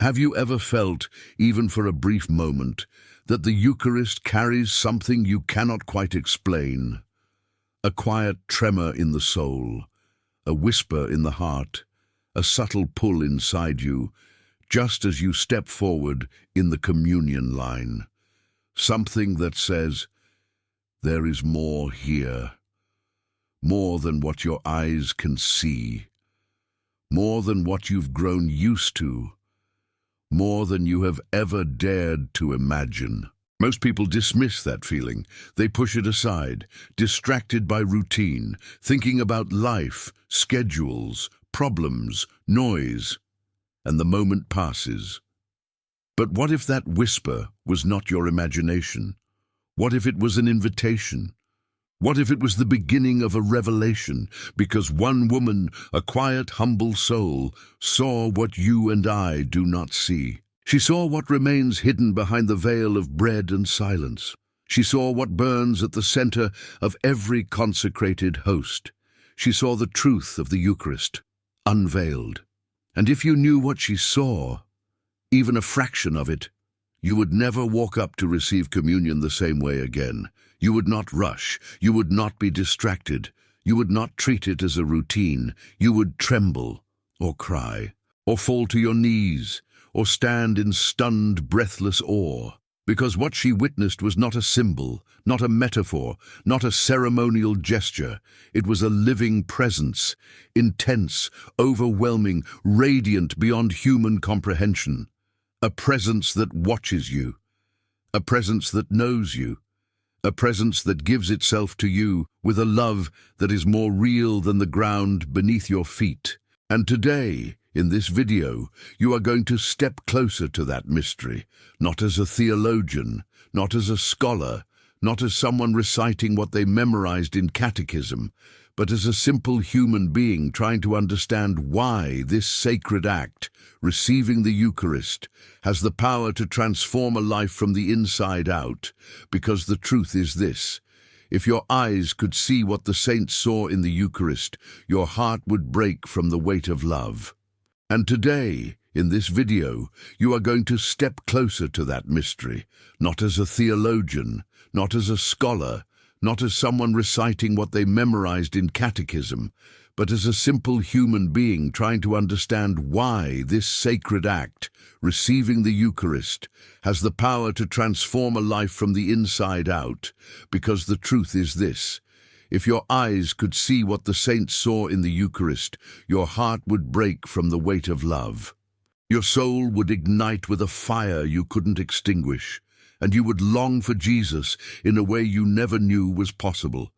Have you ever felt, even for a brief moment, that the Eucharist carries something you cannot quite explain? A quiet tremor in the soul, a whisper in the heart, a subtle pull inside you, just as you step forward in the communion line. Something that says, there is more here, more than what your eyes can see, more than what you've grown used to, more than you have ever dared to imagine. Most people dismiss that feeling. They push it aside, distracted by routine, thinking about life, schedules, problems, noise, and the moment passes. But what if that whisper was not your imagination? What if it was an invitation? What if it was the beginning of a revelation, because one woman, a quiet, humble soul, saw what you and I do not see? She saw what remains hidden behind the veil of bread and silence. She saw what burns at the center of every consecrated host. She saw the truth of the Eucharist, unveiled. And if you knew what she saw, even a fraction of it, you would never walk up to receive communion the same way again. You would not rush. You would not be distracted. You would not treat it as a routine. You would tremble, or cry, or fall to your knees, or stand in stunned, breathless awe, because what she witnessed was not a symbol, not a metaphor, not a ceremonial gesture. It was a living presence, intense, overwhelming, radiant beyond human comprehension. A presence that watches you, a presence that knows you, a presence that gives itself to you with a love that is more real than the ground beneath your feet. And today, in this video, you are going to step closer to that mystery, not as a theologian, not as a scholar, not as someone reciting what they memorized in catechism, but as a simple human being trying to understand why this sacred act, receiving the Eucharist, has the power to transform a life from the inside out. Because the truth is this: if your eyes could see what the saints saw in the Eucharist, your heart would break from the weight of love. And today, in this video, you are going to step closer to that mystery, not as a theologian, not as a scholar, not as someone reciting what they memorized in catechism, but as a simple human being trying to understand why this sacred act, receiving the Eucharist, has the power to transform a life from the inside out. Because the truth is this: if your eyes could see what the saints saw in the Eucharist, your heart would break from the weight of love. Your soul would ignite with a fire you couldn't extinguish, and you would long for Jesus in a way you never knew was possible.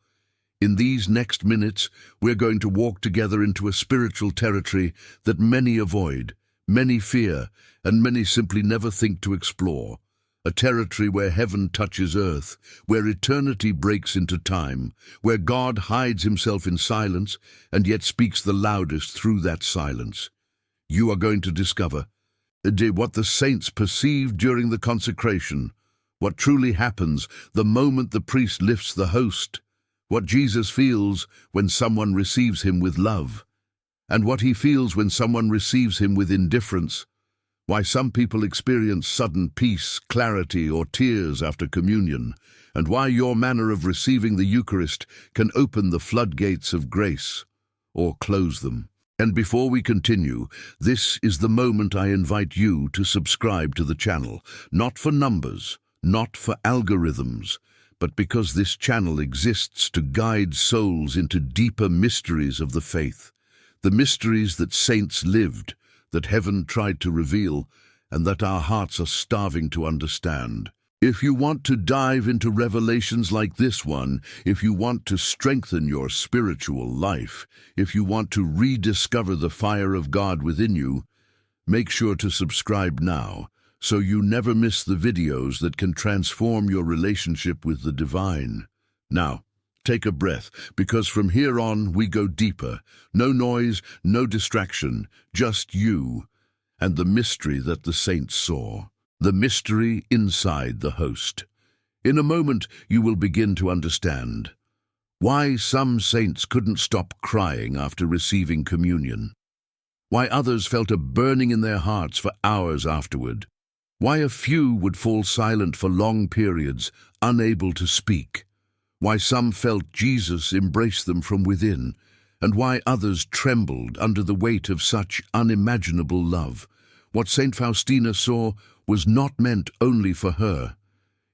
In these next minutes, we're going to walk together into a spiritual territory that many avoid, many fear, and many simply never think to explore. A territory where heaven touches earth, where eternity breaks into time, where God hides himself in silence and yet speaks the loudest through that silence. You are going to discover what the saints perceived during the consecration, what truly happens the moment the priest lifts the host, what Jesus feels when someone receives him with love, and what he feels when someone receives him with indifference, why some people experience sudden peace, clarity, or tears after communion, and why your manner of receiving the Eucharist can open the floodgates of grace or close them. And before we continue, this is the moment I invite you to subscribe to the channel, not for numbers, not for algorithms, but because this channel exists to guide souls into deeper mysteries of the faith, the mysteries that saints lived, that heaven tried to reveal, and that our hearts are starving to understand. If you want to dive into revelations like this one, if you want to strengthen your spiritual life, if you want to rediscover the fire of God within you, make sure to subscribe now, so you never miss the videos that can transform your relationship with the divine. Now, take a breath, because from here on we go deeper. No noise, no distraction, just you and the mystery that the saints saw. The mystery inside the host. In a moment, you will begin to understand why some saints couldn't stop crying after receiving communion, why others felt a burning in their hearts for hours afterward, why a few would fall silent for long periods, unable to speak, why some felt Jesus embrace them from within, and why others trembled under the weight of such unimaginable love. What Saint Faustina saw was not meant only for her.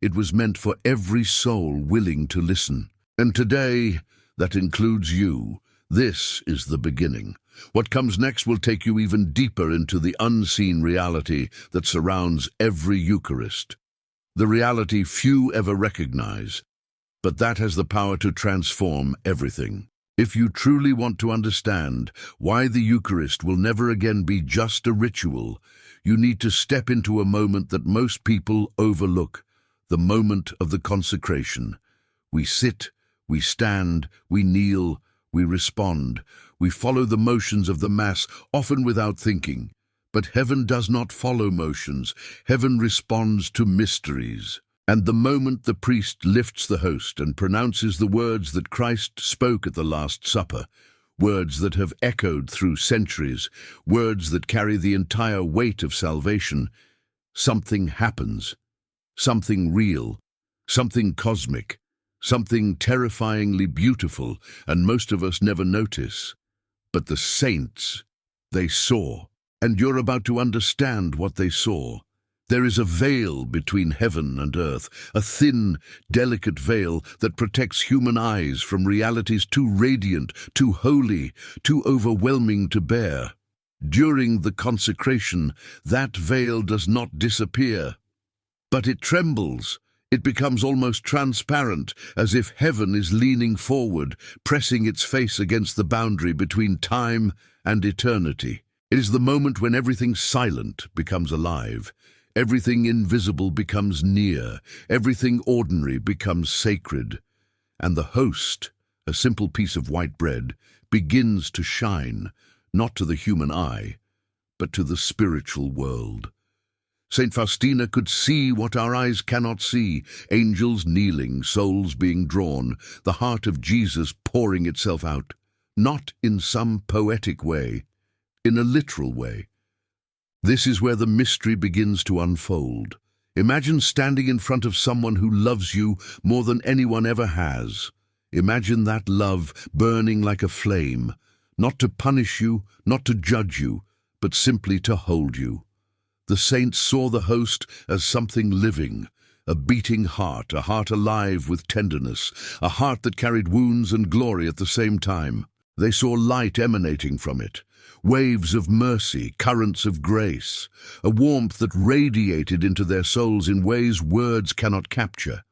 It was meant for every soul willing to listen. And today, that includes you. This is the beginning. What comes next will take you even deeper into the unseen reality that surrounds every Eucharist. The reality few ever recognize, but that has the power to transform everything. If you truly want to understand why the Eucharist will never again be just a ritual, you need to step into a moment that most people overlook, the moment of the consecration. We sit, we stand, we kneel, we respond. We follow the motions of the Mass, often without thinking. But heaven does not follow motions. Heaven responds to mysteries. And the moment the priest lifts the host and pronounces the words that Christ spoke at the Last Supper, words that have echoed through centuries, words that carry the entire weight of salvation, something happens. Something real, something cosmic, something terrifyingly beautiful, and most of us never notice. But the saints, they saw. And you're about to understand what they saw. There is a veil between heaven and earth, a thin, delicate veil that protects human eyes from realities too radiant, too holy, too overwhelming to bear. During the consecration, that veil does not disappear, but it trembles. It becomes almost transparent, as if heaven is leaning forward, pressing its face against the boundary between time and eternity. It is the moment when everything silent becomes alive. Everything invisible becomes near. Everything ordinary becomes sacred. And the host, a simple piece of white bread, begins to shine, not to the human eye, but to the spiritual world. Saint Faustina could see what our eyes cannot see, angels kneeling, souls being drawn, the heart of Jesus pouring itself out, not in some poetic way, in a literal way. This is where the mystery begins to unfold. Imagine standing in front of someone who loves you more than anyone ever has. Imagine that love burning like a flame, not to punish you, not to judge you, but simply to hold you. The saints saw the host as something living, a beating heart, a heart alive with tenderness, a heart that carried wounds and glory at the same time. They saw light emanating from it, waves of mercy, currents of grace, a warmth that radiated into their souls in ways words cannot capture.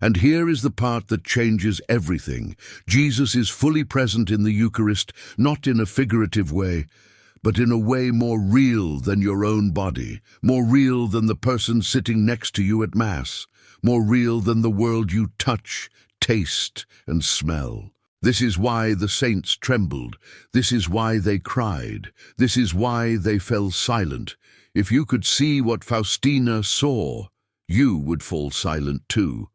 And here is the part that changes everything. Jesus is fully present in the Eucharist, not in a figurative way, but in a way more real than your own body, more real than the person sitting next to you at Mass, more real than the world you touch, taste, and smell. This is why the saints trembled. This is why they cried. This is why they fell silent. If you could see what Faustina saw, you would fall silent too.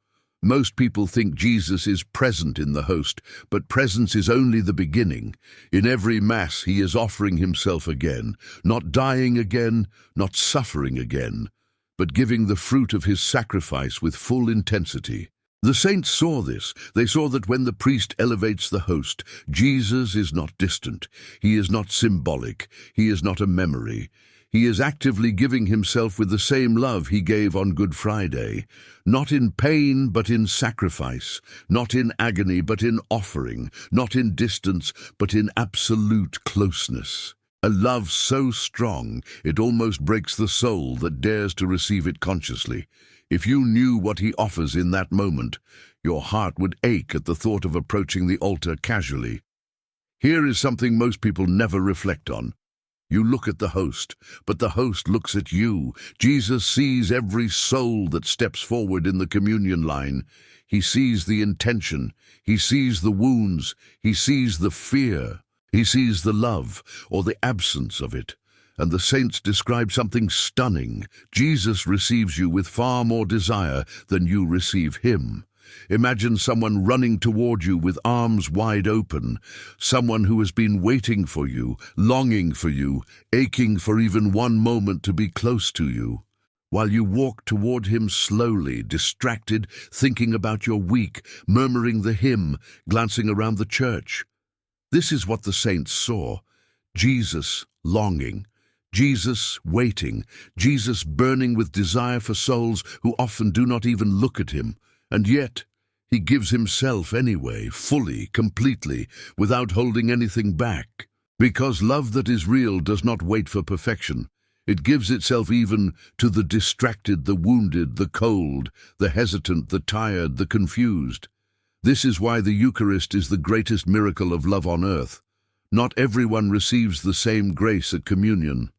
Most people think Jesus is present in the host, but presence is only the beginning. In every Mass he is offering himself again, not dying again, not suffering again, but giving the fruit of his sacrifice with full intensity. The saints saw this. They saw that when the priest elevates the host, Jesus is not distant. He is not symbolic. He is not a memory. He is actively giving himself with the same love he gave on Good Friday, not in pain but in sacrifice, not in agony but in offering, not in distance but in absolute closeness. A love so strong it almost breaks the soul that dares to receive it consciously. If you knew what he offers in that moment, your heart would ache at the thought of approaching the altar casually. Here is something most people never reflect on. You look at the host, but the host looks at you. Jesus sees every soul that steps forward in the communion line. He sees the intention. He sees the wounds. He sees the fear. He sees the love, or the absence of it. And the saints describe something stunning. Jesus receives you with far more desire than you receive him. Imagine someone running toward you with arms wide open, someone who has been waiting for you, longing for you, aching for even one moment to be close to you. While you walk toward him slowly, distracted, thinking about your week, murmuring the hymn, glancing around the church. This is what the saints saw: Jesus longing, Jesus waiting, Jesus burning with desire for souls who often do not even look at him. And yet, he gives himself anyway, fully, completely, without holding anything back. Because love that is real does not wait for perfection. It gives itself even to the distracted, the wounded, the cold, the hesitant, the tired, the confused. This is why the Eucharist is the greatest miracle of love on earth. Not everyone receives the same grace at communion.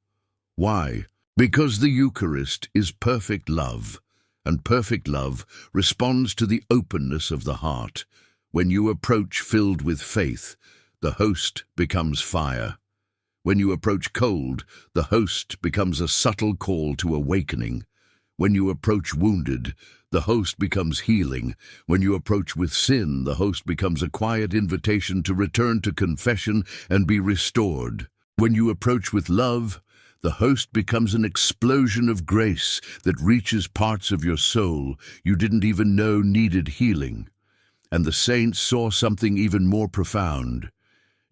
Why? Because the Eucharist is perfect love, and perfect love responds to the openness of the heart. When you approach filled with faith, the host becomes fire. When you approach cold, the host becomes a subtle call to awakening. When you approach wounded, the host becomes healing. When you approach with sin, the host becomes a quiet invitation to return to confession and be restored. When you approach with love, the host becomes an explosion of grace that reaches parts of your soul you didn't even know needed healing. And the saints saw something even more profound.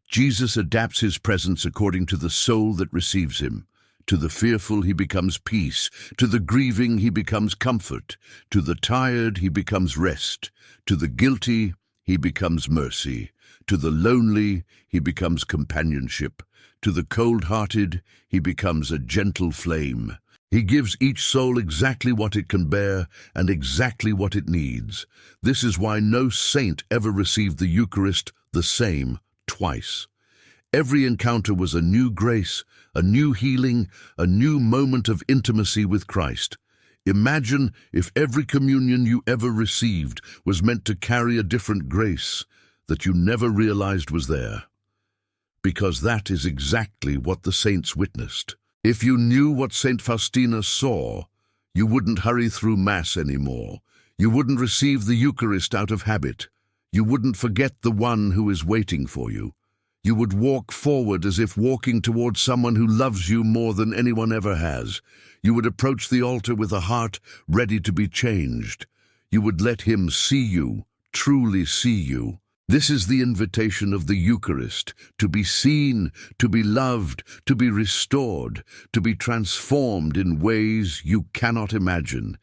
Jesus adapts his presence according to the soul that receives him. To the fearful he becomes peace, to the grieving he becomes comfort, to the tired he becomes rest, to the guilty he becomes mercy, to the lonely he becomes companionship, to the cold-hearted he becomes a gentle flame. He gives each soul exactly what it can bear and exactly what it needs. This is why no saint ever received the Eucharist the same twice. Every encounter was a new grace, a new healing, a new moment of intimacy with Christ. Imagine if every communion you ever received was meant to carry a different grace that you never realized was there. Because that is exactly what the saints witnessed. If you knew what Saint Faustina saw, you wouldn't hurry through Mass anymore. You wouldn't receive the Eucharist out of habit. You wouldn't forget the one who is waiting for you. You would walk forward as if walking towards someone who loves you more than anyone ever has. You would approach the altar with a heart ready to be changed. You would let him see you, truly see you. This is the invitation of the Eucharist, to be seen, to be loved, to be restored, to be transformed in ways you cannot imagine.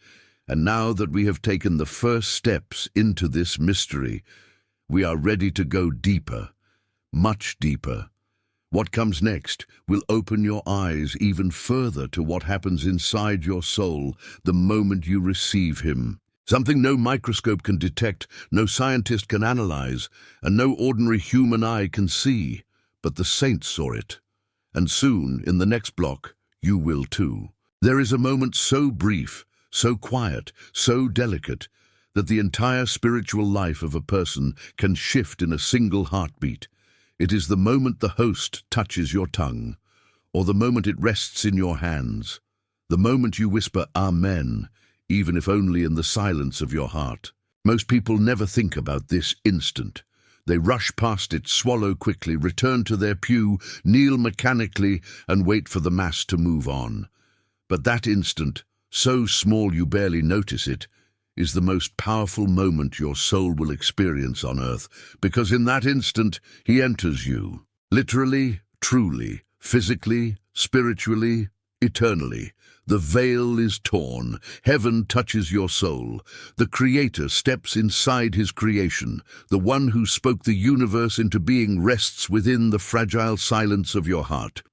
And now that we have taken the first steps into this mystery, we are ready to go deeper, much deeper. What comes next will open your eyes even further to what happens inside your soul the moment you receive him. Something no microscope can detect, no scientist can analyze, and no ordinary human eye can see. But the saints saw it. And soon, in the next block, you will too. There is a moment so brief, so quiet, so delicate, that the entire spiritual life of a person can shift in a single heartbeat. It is the moment the host touches your tongue, or the moment it rests in your hands, the moment you whisper Amen, even if only in the silence of your heart. Most people never think about this instant. They rush past it, swallow quickly, return to their pew, kneel mechanically, and wait for the Mass to move on. But that instant, so small you barely notice it, is the most powerful moment your soul will experience on earth, because in that instant, he enters you. Literally, truly, physically, spiritually, eternally. The veil is torn. Heaven touches your soul. The Creator steps inside his creation. The one who spoke the universe into being rests within the fragile silence of your heart.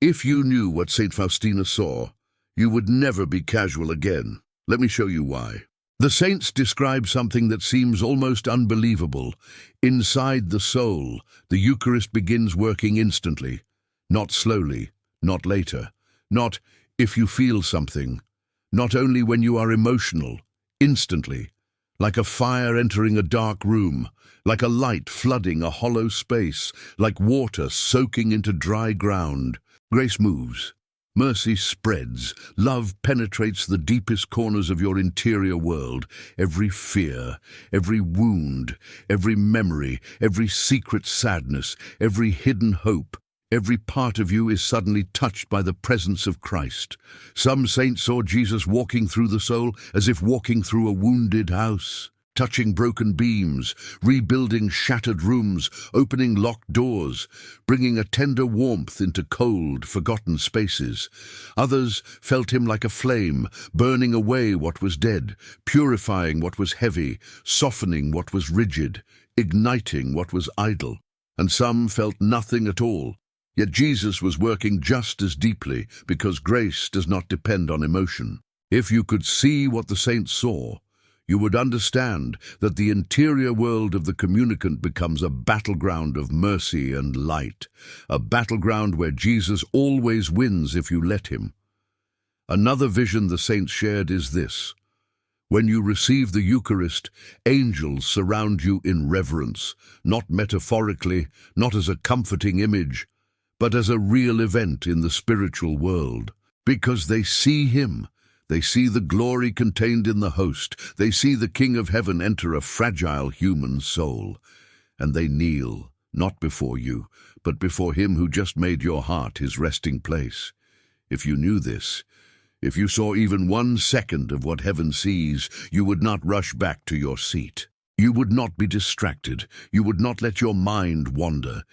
If you knew what Saint Faustina saw, you would never be casual again. Let me show you why. The saints describe something that seems almost unbelievable. Inside the soul, the Eucharist begins working instantly. Not slowly, not later, not if you feel something, not only when you are emotional, instantly, like a fire entering a dark room, like a light flooding a hollow space, like water soaking into dry ground. Grace moves. Mercy spreads. Love penetrates the deepest corners of your interior world. Every fear, every wound, every memory, every secret sadness, every hidden hope. Every part of you is suddenly touched by the presence of Christ. Some saints saw Jesus walking through the soul as if walking through a wounded house, touching broken beams, rebuilding shattered rooms, opening locked doors, bringing a tender warmth into cold, forgotten spaces. Others felt him like a flame, burning away what was dead, purifying what was heavy, softening what was rigid, igniting what was idle. And some felt nothing at all. Yet Jesus was working just as deeply, because grace does not depend on emotion. If you could see what the saints saw, you would understand that the interior world of the communicant becomes a battleground of mercy and light, a battleground where Jesus always wins if you let him. Another vision the saints shared is this. When you receive the Eucharist, angels surround you in reverence, not metaphorically, not as a comforting image, but as a real event in the spiritual world. Because they see him. They see the glory contained in the host. They see the King of Heaven enter a fragile human soul. And they kneel, not before you, but before him who just made your heart his resting place. If you knew this, if you saw even 1 second of what heaven sees, you would not rush back to your seat. You would not be distracted. You would not let your mind wander.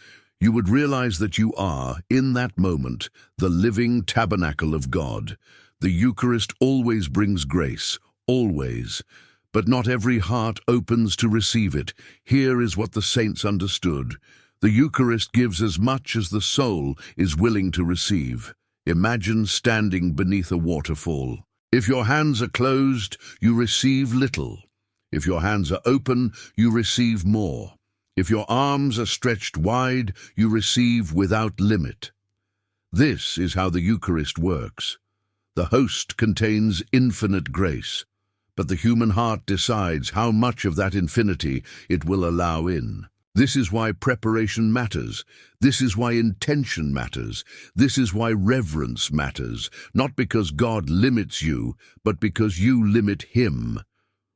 You would realize that you are, in that moment, the living tabernacle of God. The Eucharist always brings grace, always. But not every heart opens to receive it. Here is what the saints understood. The Eucharist gives as much as the soul is willing to receive. Imagine standing beneath a waterfall. If your hands are closed, you receive little. If your hands are open, you receive more. If your arms are stretched wide, you receive without limit. This is how the Eucharist works. The host contains infinite grace, but the human heart decides how much of that infinity it will allow in. This is why preparation matters. This is why intention matters. This is why reverence matters, not because God limits you, but because you limit him.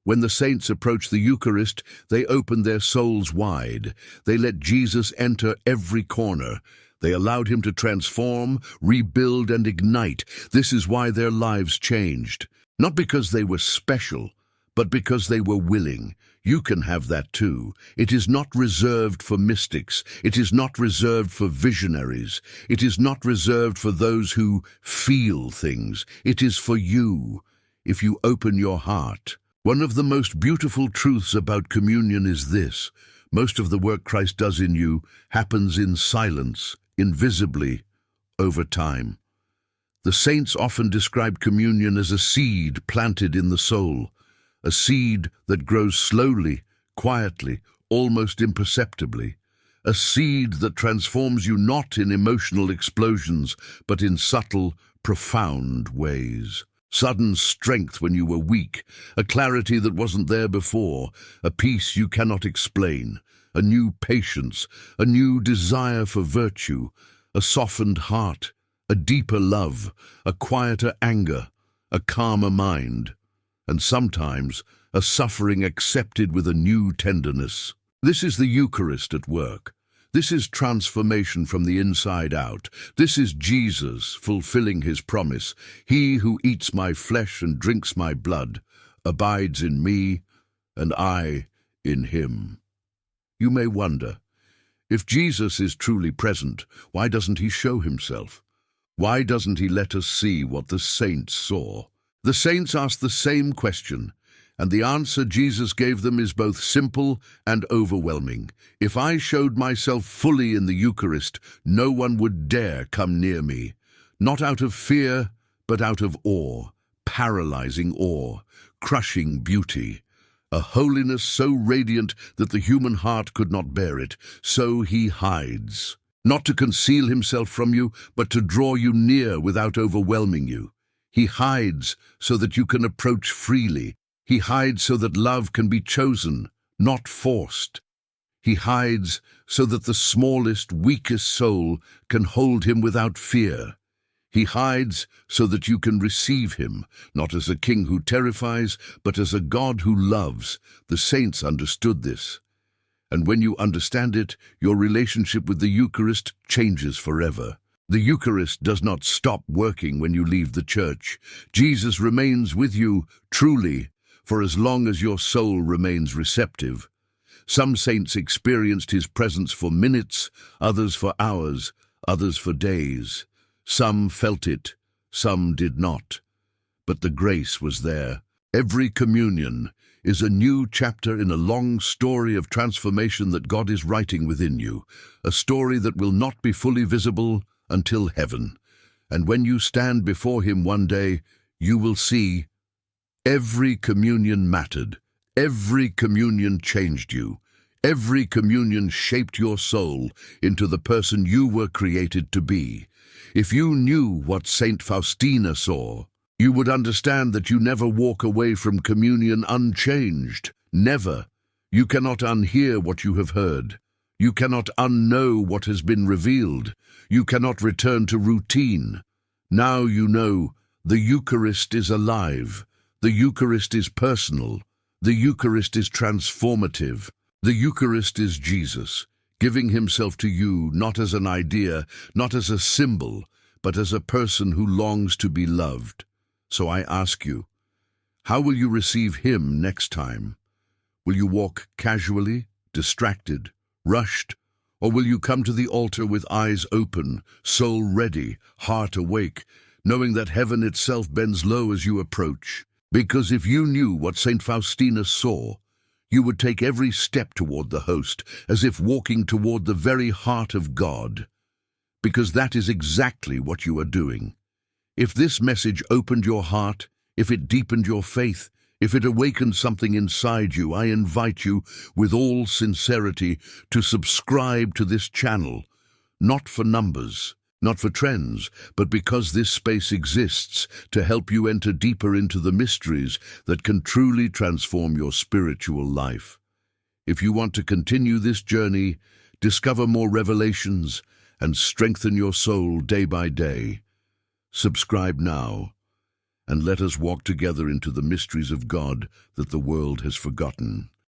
When the saints approach the Eucharist, they open their souls wide. They let Jesus enter every corner. They allowed him to transform, rebuild, and ignite. This is why their lives changed. Not because they were special, but because they were willing. You can have that too. It is not reserved for mystics. It is not reserved for visionaries. It is not reserved for those who feel things. It is for you, if you open your heart. One of the most beautiful truths about communion is this. Most of the work Christ does in you happens in silence, invisibly, over time. The saints often describe communion as a seed planted in the soul, a seed that grows slowly, quietly, almost imperceptibly, a seed that transforms you not in emotional explosions, but in subtle, profound ways. Sudden strength when you were weak, a clarity that wasn't there before, a peace you cannot explain, a new patience, a new desire for virtue, a softened heart, a deeper love, a quieter anger, a calmer mind, and sometimes a suffering accepted with a new tenderness. This is the Eucharist at work. This is transformation from the inside out. This is Jesus fulfilling his promise. He who eats my flesh and drinks my blood abides in me, and I in him. You may wonder, if Jesus is truly present, why doesn't he show himself? Why doesn't he let us see what the saints saw? The saints asked the same question, and the answer Jesus gave them is both simple and overwhelming. If I showed myself fully in the Eucharist, no one would dare come near me. Not out of fear, but out of awe, paralyzing awe, crushing beauty. A holiness so radiant that the human heart could not bear it. So he hides. Not to conceal himself from you, but to draw you near without overwhelming you. He hides so that you can approach freely. He hides so that love can be chosen, not forced. He hides so that the smallest, weakest soul can hold him without fear. He hides so that you can receive him, not as a king who terrifies, but as a God who loves. The saints understood this. And when you understand it, your relationship with the Eucharist changes forever. The Eucharist does not stop working when you leave the church. Jesus remains with you, truly, for as long as your soul remains receptive. Some saints experienced his presence for minutes, others for hours, others for days. Some felt it, some did not. But the grace was there. Every communion is a new chapter in a long story of transformation that God is writing within you, a story that will not be fully visible until heaven. And when you stand before him one day, you will see every communion mattered. Every communion changed you. Every communion shaped your soul into the person you were created to be. If you knew what Saint Faustina saw, you would understand that you never walk away from communion unchanged. Never. You cannot unhear what you have heard. You cannot unknow what has been revealed. You cannot return to routine. Now you know the Eucharist is alive. The Eucharist is personal. The Eucharist is transformative. The Eucharist is Jesus, giving himself to you not as an idea, not as a symbol, but as a person who longs to be loved. So I ask you, how will you receive him next time? Will you walk casually, distracted, rushed, or will you come to the altar with eyes open, soul ready, heart awake, knowing that heaven itself bends low as you approach? Because if you knew what Saint Faustina saw, you would take every step toward the host, as if walking toward the very heart of God. Because that is exactly what you are doing. If this message opened your heart, if it deepened your faith, if it awakened something inside you, I invite you, with all sincerity, to subscribe to this channel, not for numbers, not for trends, but because this space exists to help you enter deeper into the mysteries that can truly transform your spiritual life. If you want to continue this journey, discover more revelations, and strengthen your soul day by day, subscribe now, and let us walk together into the mysteries of God that the world has forgotten.